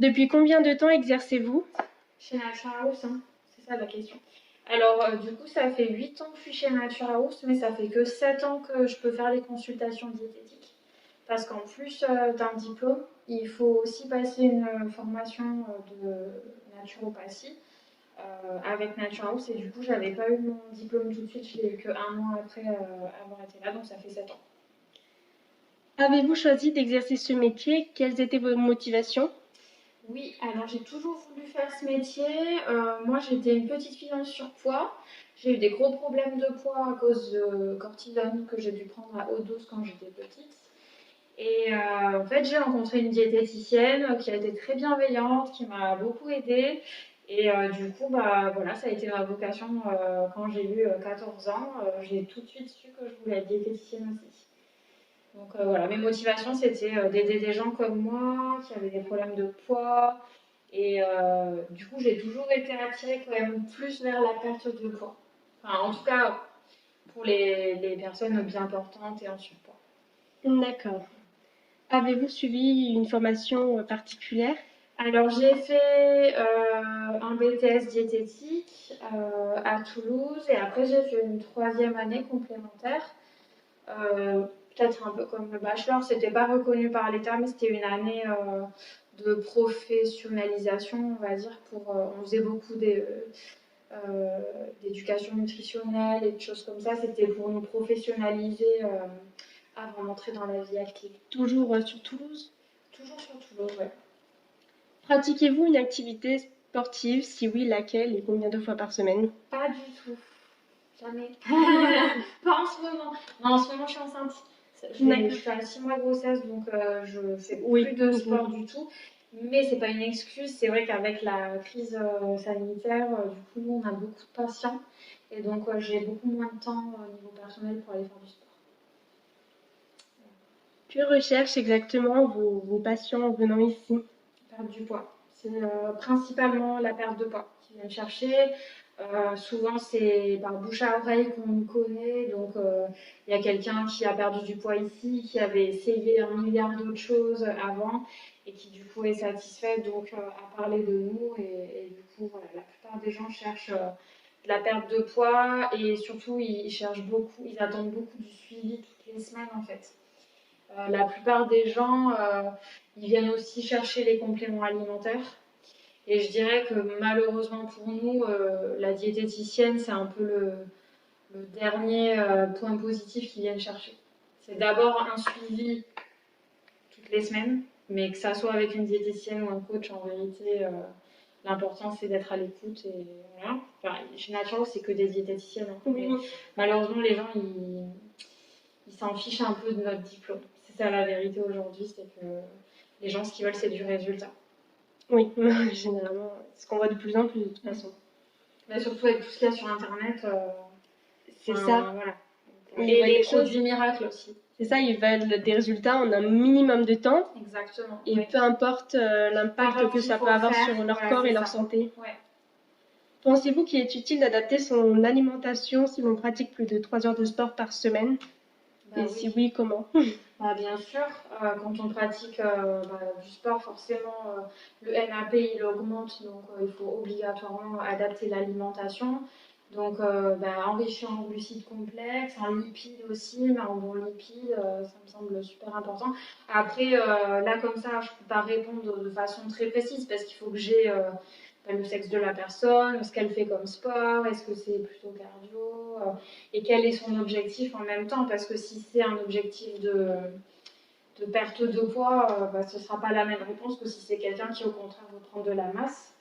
Depuis combien de temps exercez-vous? Chez Nature House, hein, c'est ça la question. Alors, du coup, ça fait 8 ans que je suis chez Nature House, mais ça fait que 7 ans que je peux faire les consultations diététiques. Parce qu'en plus d'un diplôme, il faut aussi passer une formation de naturopathie avec Nature House. Et du coup, j'avais pas eu mon diplôme tout de suite, je l'ai eu que un an après avoir été là, donc ça fait 7 ans. Avez-vous choisi d'exercer ce métier? Quelles étaient vos motivations? Oui, alors j'ai toujours voulu faire ce métier. Moi, j'étais une petite fille en surpoids. J'ai eu des gros problèmes de poids à cause de cortisone que j'ai dû prendre à haute dose quand j'étais petite. Et en fait, j'ai rencontré une diététicienne qui a été très bienveillante, qui m'a beaucoup aidée. Et du coup, bah, voilà, ça a été ma vocation quand j'ai eu 14 ans. J'ai tout de suite su que je voulais être diététicienne aussi. Donc voilà, mes motivations, c'était d'aider des gens comme moi qui avaient des problèmes de poids. Et du coup, j'ai toujours été attirée quand même plus vers la perte de poids. Enfin, en tout cas, pour les personnes bien portantes et en surpoids. D'accord. Avez-vous suivi une formation particulière? Alors, j'ai fait un BTS diététique à Toulouse et après, j'ai fait une troisième année complémentaire. Peut-être un peu comme le bachelor, c'était pas reconnu par l'État, mais c'était une année de professionnalisation, on va dire. On faisait beaucoup d'éducation nutritionnelle et de choses comme ça. C'était pour nous professionnaliser avant d'entrer dans la vie active. Toujours sur Toulouse? Toujours sur Toulouse, ouais. Pratiquez-vous une activité sportive? Si oui, laquelle et combien de fois par semaine? Pas du tout. Jamais. Pas en ce moment. Non, en ce moment, je suis enceinte. Je suis à 6 mois de grossesse, donc je fais plus Oui. de sport du tout. Mais c'est pas une excuse. C'est vrai qu'avec la crise sanitaire, du coup, nous, on a beaucoup de patients. Et donc, j'ai beaucoup moins de temps au niveau personnel pour aller faire du sport. Que recherchent exactement vos patients en venant ici? Perdre du poids. C'est principalement la perte de poids qui vient chercher. Souvent, c'est par bouche à oreille qu'on nous connaît. Donc, il y a quelqu'un qui a perdu du poids ici, qui avait essayé un milliard d'autres choses avant et qui, du coup, est satisfait donc à parler de nous. Et du coup, voilà, la plupart des gens cherchent de la perte de poids et surtout, ils cherchent beaucoup, ils attendent beaucoup du suivi toutes les semaines en fait. La plupart des gens, ils viennent aussi chercher les compléments alimentaires. Et je dirais que malheureusement pour nous, la diététicienne, c'est un peu le dernier point positif qu'ils viennent chercher. C'est d'abord un suivi toutes les semaines, mais que ça soit avec une diététicienne ou un coach, en vérité, l'important c'est d'être à l'écoute. Et voilà. Enfin, chez Nature, c'est que des diététiciennes. Hein, mais malheureusement, les gens, ils s'en fichent un peu de notre diplôme. C'est ça la vérité aujourd'hui, c'est que les gens, ce qu'ils veulent, c'est du résultat. Oui, généralement, ce qu'on voit de plus en plus de toute façon. Mais surtout avec tout ce qu'il y a sur Internet. C'est ça. Voilà. Et Les produits miracles aussi. C'est ça, ils veulent des résultats en un minimum de temps. Exactement. Et peu importe l'impact que ça peut avoir sur leur corps et leur santé. Ouais. Pensez-vous qu'il est utile d'adapter son alimentation si l'on pratique plus de 3 heures de sport par semaine? Et si oui, comment? Bien sûr, quand on pratique du sport, forcément, le NAP il augmente, donc il faut obligatoirement adapter l'alimentation. Donc, enrichir en glucides complexes, en lipides aussi, mais en bons lipides, ça me semble super important. Après, là, comme ça, je ne peux pas répondre de façon très précise parce qu'il faut que j'ai le sexe de la personne, ce qu'elle fait comme sport, est-ce que c'est plutôt cardio, et quel est son objectif en même temps, parce que si c'est un objectif de perte de poids, ce ne sera pas la même réponse que si c'est quelqu'un qui au contraire veut prendre de la masse.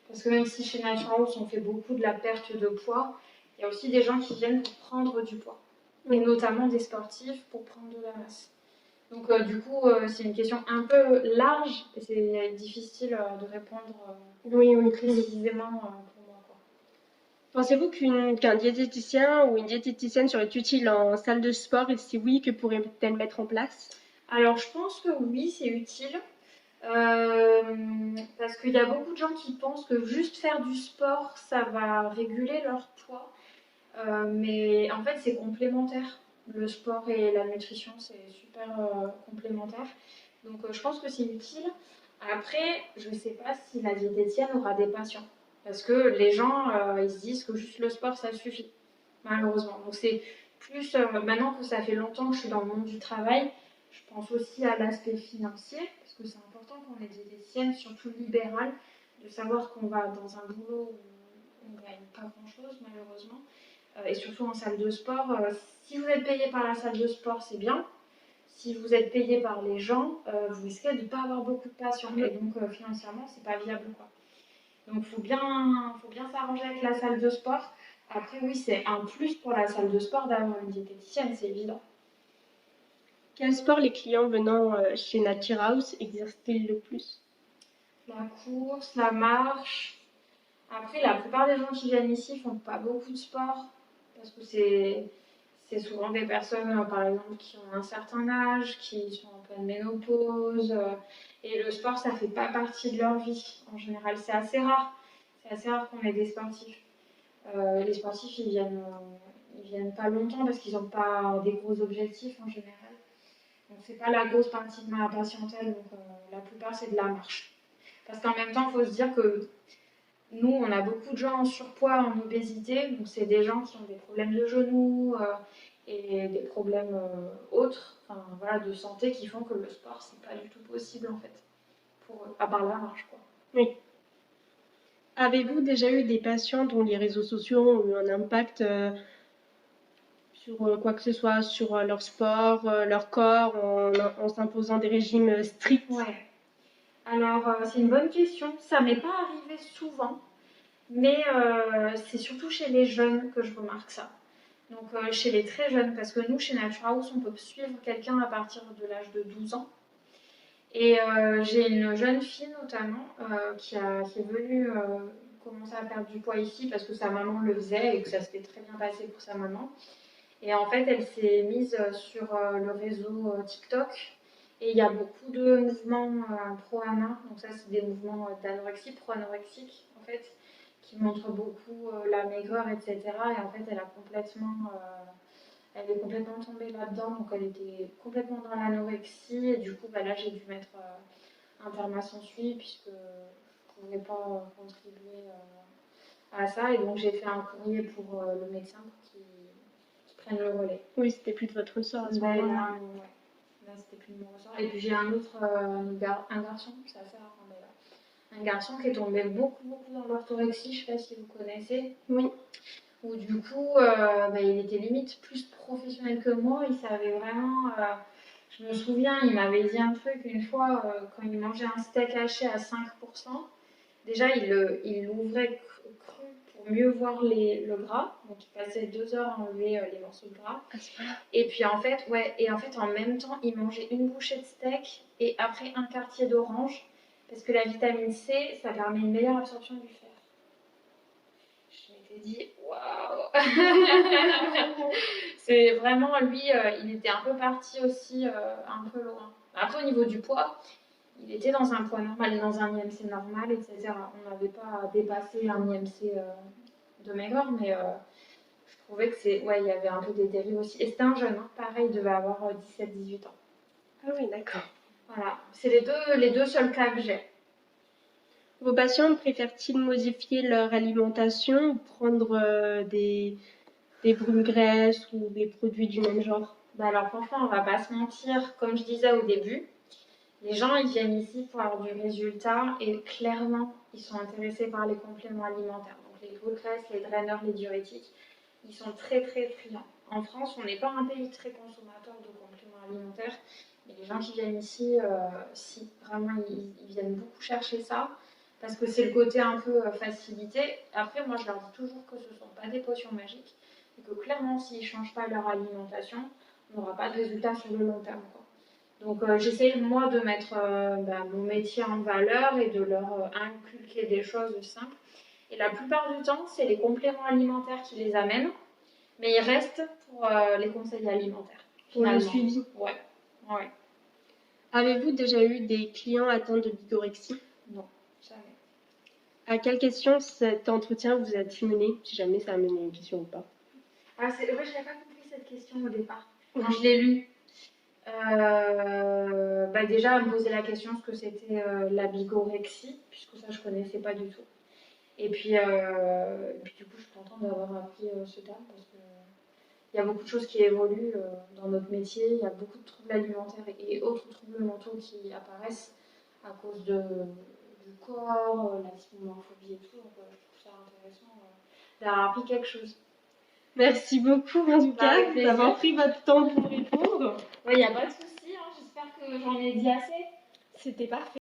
Parce que même si chez Nature House on fait beaucoup de la perte de poids, il y a aussi des gens qui viennent pour prendre du poids, et notamment des sportifs pour prendre de la masse. Donc du coup, c'est une question un peu large et c'est difficile de répondre précisément pour moi. Quoi. Pensez-vous qu'un diététicien ou une diététicienne serait utile en salle de sport et si oui, que pourrait-elle mettre en place? Alors je pense que oui, c'est utile. Parce qu'il y a beaucoup de gens qui pensent que juste faire du sport, ça va réguler leur poids. Mais en fait, c'est complémentaire. Le sport et la nutrition, c'est super complémentaire. Donc, je pense que c'est utile. Après, je ne sais pas si la diététicienne aura des patients. Parce que les gens, ils se disent que juste le sport, ça suffit, malheureusement. Donc c'est plus, maintenant que ça fait longtemps que je suis dans le monde du travail, je pense aussi à l'aspect financier, parce que c'est important quand on est diététicienne, surtout libérale, de savoir qu'on va dans un boulot où on ne gagne pas grand-chose, malheureusement. Et surtout en salle de sport, si vous êtes payé par la salle de sport, c'est bien. Si vous êtes payé par les gens, vous risquez de ne pas avoir beaucoup de patients. Et donc, financièrement, c'est pas viable, quoi. Donc, faut bien s'arranger avec la salle de sport. Après, oui, c'est un plus pour la salle de sport d'avoir une diététicienne, c'est évident. Quel sport les clients venant chez Nature House exercent-ils le plus? La course, la marche. Après, la plupart des gens qui viennent ici font pas beaucoup de sport parce que c'est souvent des personnes, par exemple, qui ont un certain âge, qui sont en pleine ménopause, et le sport, ça fait pas partie de leur vie. En général, c'est assez rare. C'est assez rare qu'on ait des sportifs. Les sportifs, ils viennent pas longtemps parce qu'ils n'ont pas des gros objectifs en général. Donc, c'est pas la grosse partie de ma patientèle. Donc, la plupart, c'est de la marche. Parce qu'en même temps, il faut se dire que nous, on a beaucoup de gens en surpoids, en obésité, donc c'est des gens qui ont des problèmes de genoux et des problèmes autres, enfin, voilà, de santé qui font que le sport, c'est pas du tout possible en fait, pour eux, à part la marche quoi. Oui. Avez-vous déjà eu des patients dont les réseaux sociaux ont eu un impact sur quoi que ce soit, sur leur sport, leur corps, en s'imposant des régimes stricts? Ouais. Alors, c'est une bonne question. Ça m'est pas arrivé souvent, mais c'est surtout chez les jeunes que je remarque ça. Donc, chez les très jeunes, parce que nous, chez Nature House, on peut suivre quelqu'un à partir de l'âge de 12 ans. Et j'ai une jeune fille notamment qui est venue commencer à perdre du poids ici parce que sa maman le faisait et que ça s'était très bien passé pour sa maman. Et en fait, elle s'est mise sur le réseau TikTok et il y a beaucoup de mouvements pro-ANA. Donc ça, c'est des mouvements d'anorexie, pro-anorexique en fait, qui montrent beaucoup la maigreur, etc. Et en fait, elle est complètement tombée là-dedans, donc elle était complètement dans l'anorexie et du coup bah, là j'ai dû mettre un terme à son suivi puisque je ne pouvais pas contribuer à ça et donc j'ai fait un courrier pour le médecin pour qu'il prenne le relais. Oui, c'était plus de votre ressort à ce moment-là. Là c'était plus de mon ressort. Et puis j'ai un autre, un garçon, c'est assez rare, mais là, un garçon qui est tombé beaucoup dans l'orthorexie, je ne sais pas si vous connaissez. Oui. Où du coup, bah, il était limite plus professionnel que moi. Il savait vraiment. Je me souviens, il m'avait dit un truc une fois quand il mangeait un steak haché à 5%. Déjà, il l'ouvrait cru pour mieux voir le gras. Donc, il passait 2 heures à enlever les morceaux de gras. Et puis en fait, en même temps, il mangeait une bouchée de steak et après un quartier d'orange parce que la vitamine C, ça permet une meilleure absorption du fer. Je m'étais dit, waouh! C'est vraiment, lui, il était un peu parti aussi, un peu loin. Après, au niveau du poids, il était dans un poids normal, dans un IMC normal, etc. On n'avait pas dépassé un IMC de maigreur, mais je trouvais que il y avait un peu des dérives aussi. Et c'était un jeune, hein, pareil, il devait avoir 17-18 ans. Ah oui, d'accord. Voilà, c'est les deux seuls cas que j'ai. Vos patients préfèrent-ils modifier leur alimentation ou prendre des brûle-graisses ou des produits du même genre? Bah alors franchement, on va pas se mentir, comme je disais au début, les gens ils viennent ici pour avoir du résultat et clairement ils sont intéressés par les compléments alimentaires. Donc les brûle-graisses, les draineurs, les diurétiques, ils sont très friands. En France, on n'est pas un pays très consommateur de compléments alimentaires, mais les gens qui viennent ici, si vraiment ils viennent beaucoup chercher ça. Parce que c'est le côté un peu facilité. Après, moi, je leur dis toujours que ce ne sont pas des potions magiques et que clairement, s'ils ne changent pas leur alimentation, on n'aura pas de résultat sur le long terme, quoi. Donc, j'essaie, moi, de mettre mon métier en valeur et de leur inculquer des choses simples. Et la plupart du temps, c'est les compléments alimentaires qui les amènent, mais ils restent pour les conseils alimentaires. Pour le suivi. Ouais. Avez-vous déjà eu des clients atteints de bigorexie? Non, jamais. À quelle question cet entretien vous a-t-il mené, si jamais ça a mené une question ou pas? Ah, je n'avais pas compris cette question au départ. Quand je l'ai lue. Déjà, me poser la question ce que c'était la bigorexie, puisque ça, je connaissais pas du tout. Et puis, du coup, je suis contente d'avoir appris ce terme parce que il y a beaucoup de choses qui évoluent dans notre métier. Il y a beaucoup de troubles alimentaires et autres troubles mentaux qui apparaissent à cause du corps, la dysmorphobie et tout. Donc, je trouve ça intéressant d'avoir appris quelque chose. Merci beaucoup en tout cas Avec plaisir. d'avoir pris votre temps pour répondre. Il n'y a pas de souci. J'espère que j'en ai dit assez. C'était parfait.